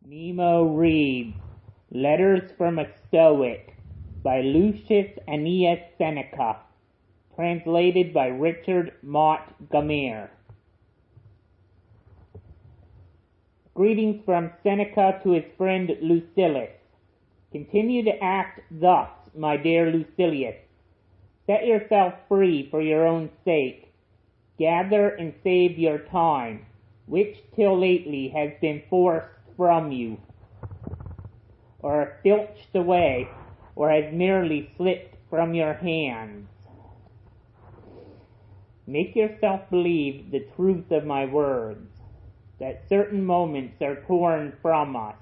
Nemo reads Letters from a Stoic by Lucius Annaeus Seneca, translated by Richard Montgomery. Greetings from Seneca to his friend Lucilius. Continue to act thus, my dear Lucilius. Set yourself free for your own sake. Gather and save your time, which till lately has been forced from you, or filched away, or has merely slipped from your hands. Make yourself believe the truth of my words, that certain moments are torn from us,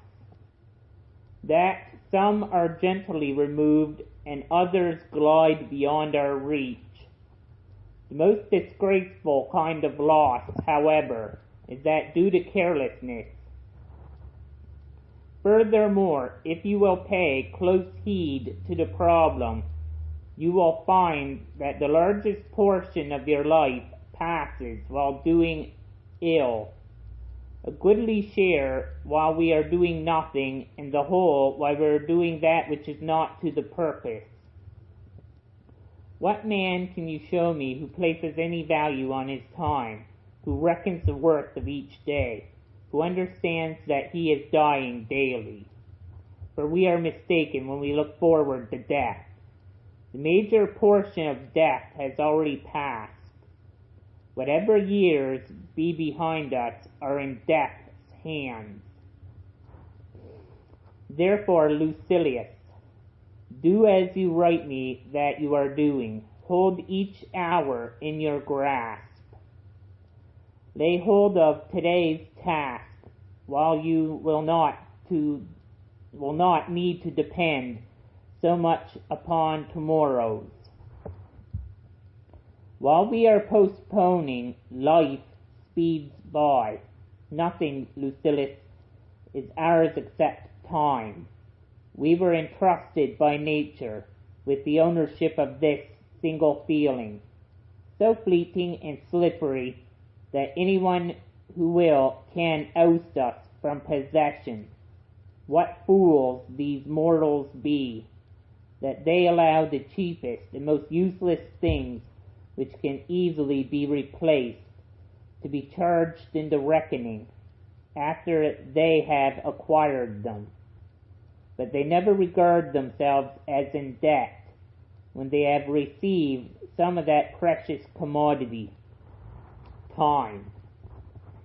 that some are gently removed and others glide beyond our reach. The most disgraceful kind of loss, however, is that due to carelessness. Furthermore, if you will pay close heed to the problem, you will find that the largest portion of your life passes while doing ill, a goodly share while we are doing nothing, and the whole while we are doing that which is not to the purpose. What man can you show me who places any value on his time, who reckons the worth of each day, who understands that he is dying daily? For we are mistaken when we look forward to death. The major portion of death has already passed. Whatever years be behind us are in death's hands. Therefore, Lucilius, do as you write me that you are doing. Hold each hour in your grasp. Lay hold of today's task, while you will not need to depend so much upon tomorrow's. While we are postponing, life speeds by. Nothing, Lucilius, is ours except time. We were entrusted by nature with the ownership of this single feeling, so fleeting and slippery that anyone who will can oust us from possession. What fools these mortals be, that they allow the cheapest and most useless things which can easily be replaced to be charged in the reckoning after they have acquired them. But they never regard themselves as in debt when they have received some of that precious commodity, time.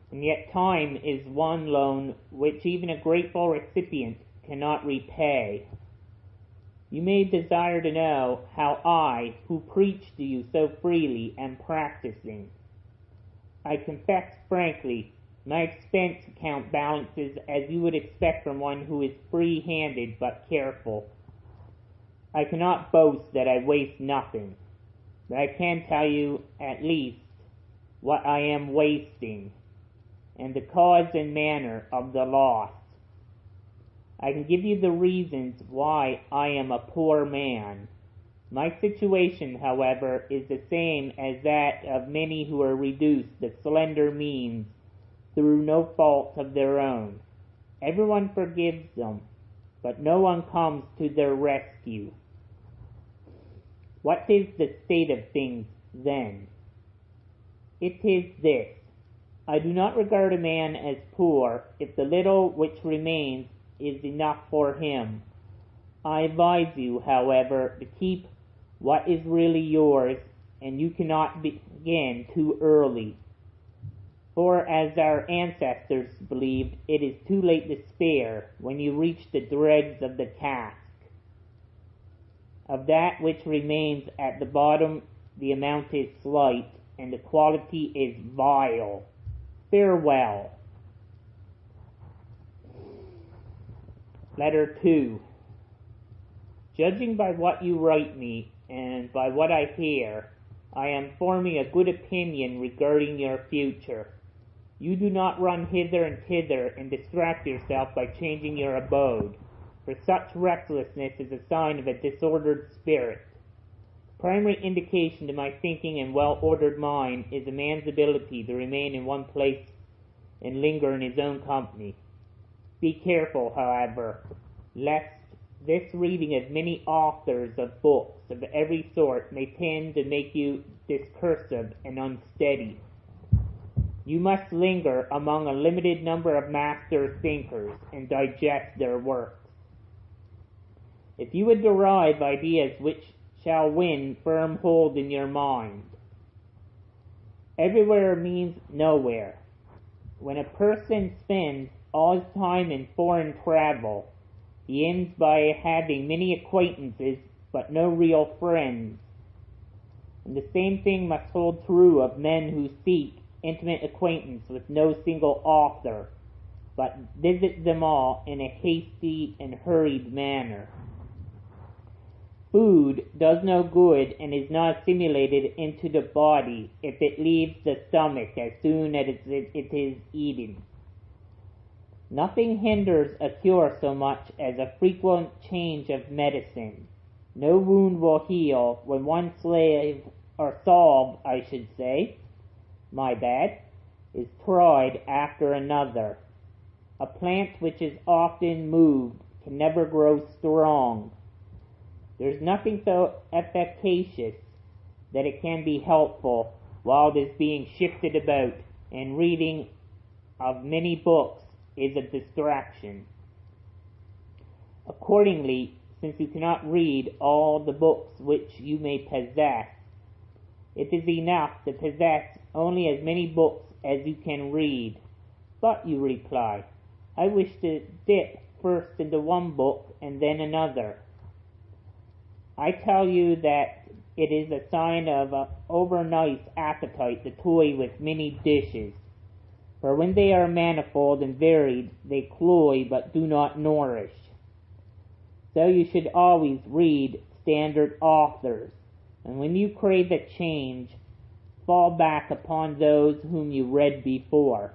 And yet time is one loan which even a grateful recipient cannot repay. You may desire to know how I, who preach to you so freely, am practicing. I confess frankly, my expense account balances as you would expect from one who is free-handed but careful. I cannot boast that I waste nothing, but I can tell you at least what I am wasting, and the cause and manner of the loss. I can give you the reasons why I am a poor man. My situation, however, is the same as that of many who are reduced to slender means through no fault of their own. Everyone forgives them, but no one comes to their rescue. What is the state of things, then? It is this. I do not regard a man as poor if the little which remains is enough for him. I advise you, however, to keep what is really yours, and you cannot begin too early. For as our ancestors believed, it is too late to spare when you reach the dregs of the task. Of that which remains at the bottom, the amount is slight, and the quality is vile. Farewell. Letter 2. Judging by what you write me, and by what I hear, I am forming a good opinion regarding your future. You do not run hither and thither and distract yourself by changing your abode, for such restlessness is a sign of a disordered spirit. The primary indication to my thinking and well-ordered mind is a man's ability to remain in one place and linger in his own company. Be careful, however, lest this reading of many authors of books of every sort may tend to make you discursive and unsteady. You must linger among a limited number of master thinkers and digest their works. If you would derive ideas which shall win firm hold in your mind, everywhere means nowhere. When a person spends all his time in foreign travel, he ends by having many acquaintances but no real friends. And the same thing must hold true of men who seek intimate acquaintance with no single author, but visit them all in a hasty and hurried manner. Food does no good and is not assimilated into the body if it leaves the stomach as soon as it is eaten. Nothing hinders a cure so much as a frequent change of medicine. No wound will heal when one salve, is tried after another. A plant which is often moved can never grow strong. There's nothing so efficacious that it can be helpful while it is being shifted about, and reading of many books is a distraction. Accordingly, since you cannot read all the books which you may possess, it is enough to possess only as many books as you can read. But, you reply, I wish to dip first into one book and then another. I tell you that it is a sign of an over-nice appetite to toy with many dishes, for when they are manifold and varied, they cloy but do not nourish. So you should always read standard authors, and when you crave a change, fall back upon those whom you read before.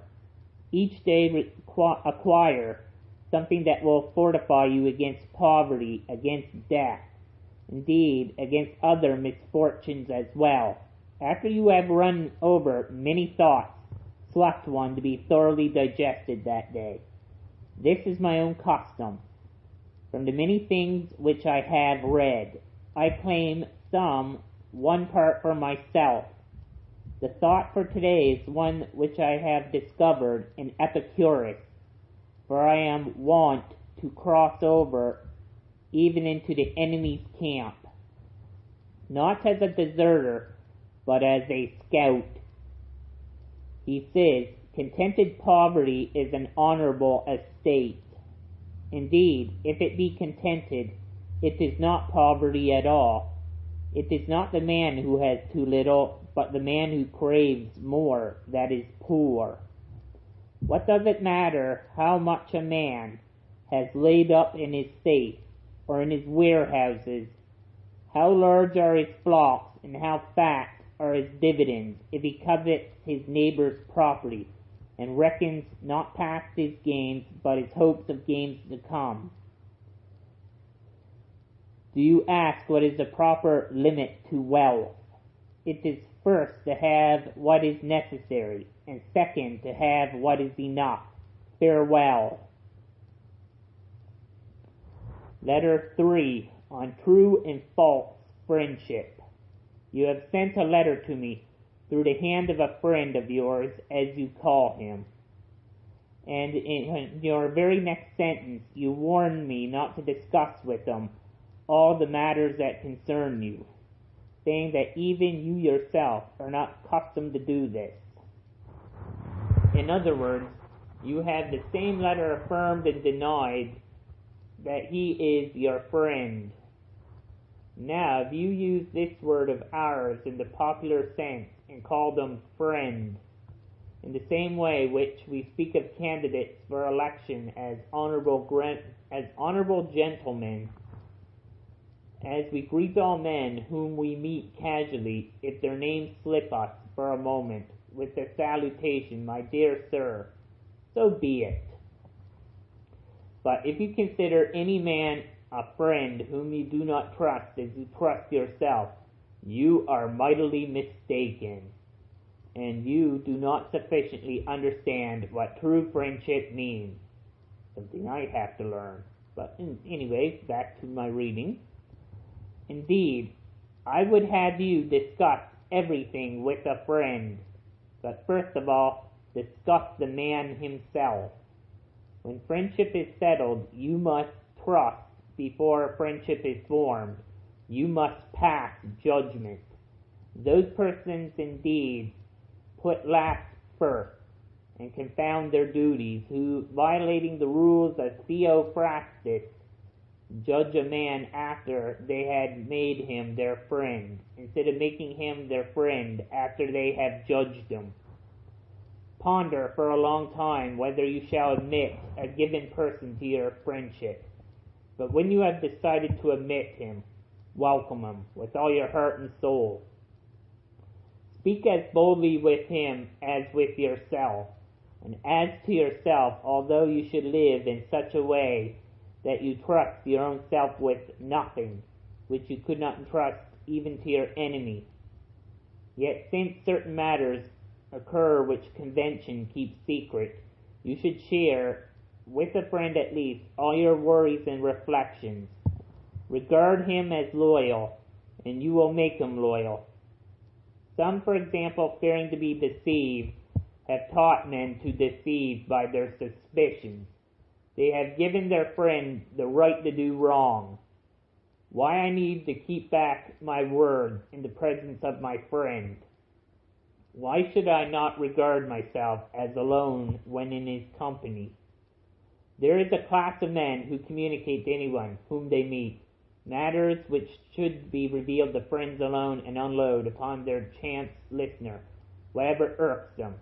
Each day acquire something that will fortify you against poverty, against death, indeed, against other misfortunes as well. After you have run over many thoughts, select one to be thoroughly digested that day. This is my own custom. From the many things which I have read, I claim one part for myself. The thought for today is one which I have discovered in Epicurus, for I am wont to cross over even into the enemy's camp, not as a deserter, but as a scout. He says, contented poverty is an honorable estate. Indeed, if it be contented, it is not poverty at all. It is not the man who has too little, but the man who craves more that is poor. What does it matter how much a man has laid up in his safe or in his warehouses, how large are his flocks and how fat are his dividends, if he covets his neighbor's property, and reckons not past his gains, but his hopes of gains to come? Do you ask what is the proper limit to wealth? It is first to have what is necessary, and second to have what is enough. Farewell. Letter 3, on true and false friendship. You have sent a letter to me through the hand of a friend of yours, as you call him. And in your very next sentence, you warn me not to discuss with him all the matters that concern you, saying that even you yourself are not accustomed to do this. In other words, you have the same letter affirmed and denied that he is your friend. Now, if you use this word of ours in the popular sense and call them friend, in the same way which we speak of candidates for election as honorable gentlemen, as we greet all men whom we meet casually, if their names slip us for a moment, with the salutation, my dear sir, so be it. But if you consider any man a friend whom you do not trust as you trust yourself, you are mightily mistaken, and you do not sufficiently understand what true friendship means. something I have to learn. But anyways, back to my reading. Indeed, I would have you discuss everything with a friend, but first of all, discuss the man himself. When friendship is settled, you must trust before a friendship is formed. You must pass judgment. Those persons indeed put last first and confound their duties, who, violating the rules of theophrastus, judge a man after they had made him their friend, instead of making him their friend after they have judged him. Ponder for a long time whether you shall admit a given person to your friendship. But when you have decided to admit him, welcome him with all your heart and soul. Speak as boldly with him as with yourself. And as to yourself, although you should live in such a way that you trust your own self with nothing, which you could not entrust even to your enemy, yet since certain matters occur which convention keeps secret, you should share, with a friend at least, all your worries and reflections. Regard him as loyal, and you will make him loyal. Some, for example, fearing to be deceived, have taught men to deceive by their suspicions. They have given their friend the right to do wrong. Why I need to keep back my word in the presence of my friend? Why should I not regard myself as alone when in his company? There is a class of men who communicate to anyone whom they meet matters which should be revealed to friends alone and unload upon their chance listener, whatever irks them.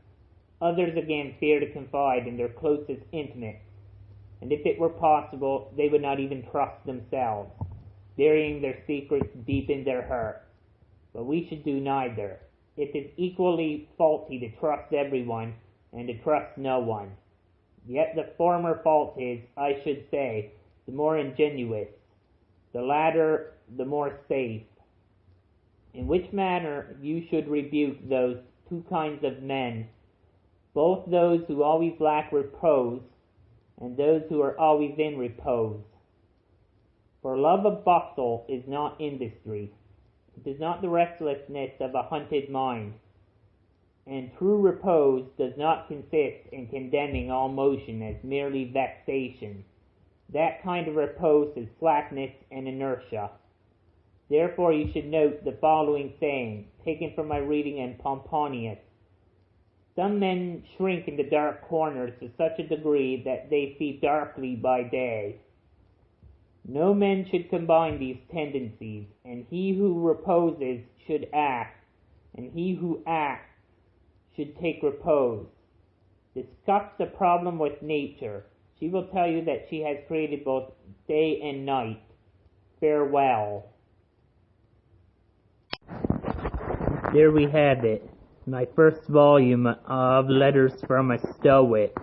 Others again fear to confide in their closest intimates, and if it were possible, they would not even trust themselves, burying their secrets deep in their hearts. But we should do neither. It is equally faulty to trust everyone and to trust no one. Yet the former fault is, I should say, the more ingenuous, the latter the more safe. In which manner you should rebuke those two kinds of men, both those who always lack repose and those who are always in repose. For love of bustle is not industry. It is not the restlessness of a hunted mind, and true repose does not consist in condemning all motion as merely vexation. That kind of repose is slackness and inertia. Therefore you should note the following saying, taken from my reading in Pomponius. Some men shrink into dark corners to such a degree that they see darkly by day. No man should combine these tendencies, and he who reposes should act, and he who acts should take repose. Discuss the problem with nature. She will tell you that she has created both day and night. Farewell. There we have it. My first volume of Letters from a Stoic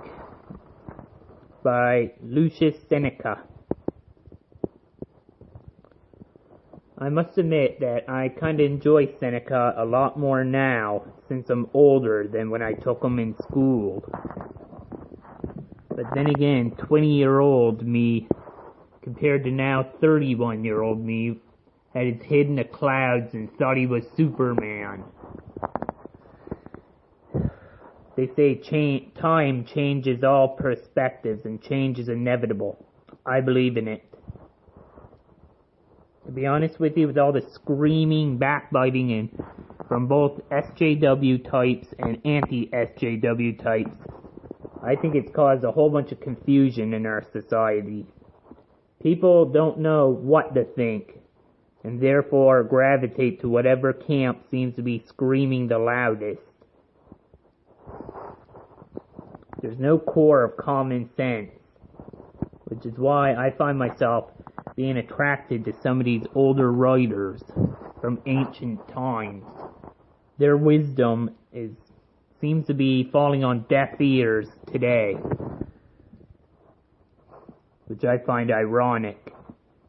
by Lucius Seneca. I must admit that I kind of enjoy Seneca a lot more now, since I'm older than when I took him in school. But then again, 20-year-old me, compared to now 31-year-old me, had his head in the clouds and thought he was Superman. They say time changes all perspectives and change is inevitable. I believe in it. To be honest with you, with all the screaming, backbiting, and from both SJW types and anti-SJW types, I think it's caused a whole bunch of confusion in our society. People don't know what to think, and therefore gravitate to whatever camp seems to be screaming the loudest. There's no core of common sense, which is why I find myself being attracted to some of these older writers from ancient times. Their wisdom seems to be falling on deaf ears today, which I find ironic,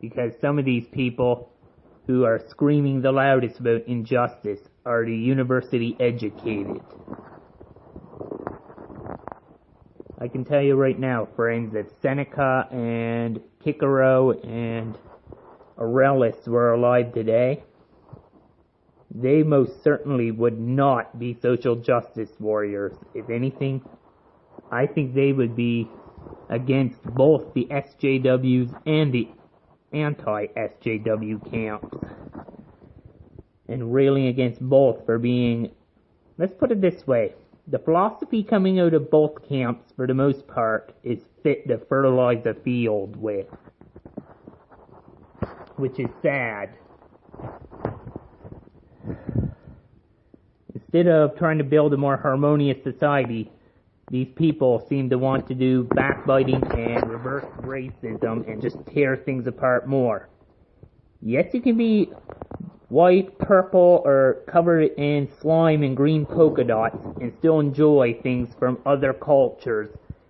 because some of these people who are screaming the loudest about injustice are the university educated. I can tell you right now, friends, if Seneca and Cicero and Aurelius were alive today, they most certainly would not be social justice warriors. If anything, I think they would be against both the SJWs and the anti-SJW camps, and railing against both for being, let's put it this way, the philosophy coming out of both camps, for the most part, is fit to fertilize a field with, which is sad. Instead of trying to build a more harmonious society, these people seem to want to do backbiting and reverse racism and just tear things apart more. Yes, you can be white, purple, or covered in slime and green polka dots and still enjoy things from other cultures,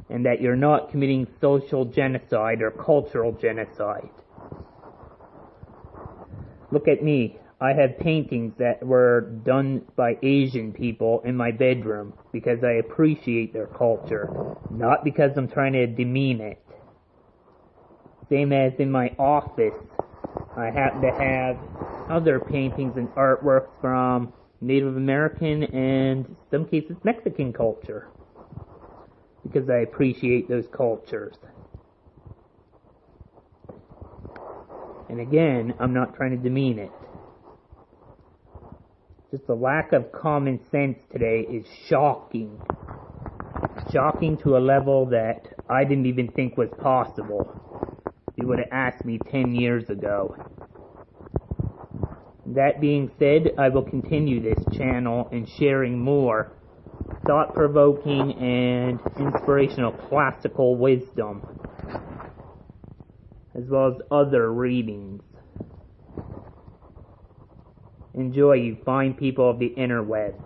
and that you're not committing social genocide or cultural genocide. Look at me. I have paintings that were done by Asian people in my bedroom because I appreciate their culture, not because I'm trying to demean it. Same as in my office, I happen to have other paintings and artworks from Native American and, in some cases, Mexican culture, because I appreciate those cultures. And again, I'm not trying to demean it. Just the lack of common sense today is shocking. Shocking to a level that I didn't even think was possible. You would have asked me 10 years ago. That being said, I will continue this channel in sharing more thought-provoking and inspirational classical wisdom, as well as other readings. Enjoy, you fine people of the interwebs.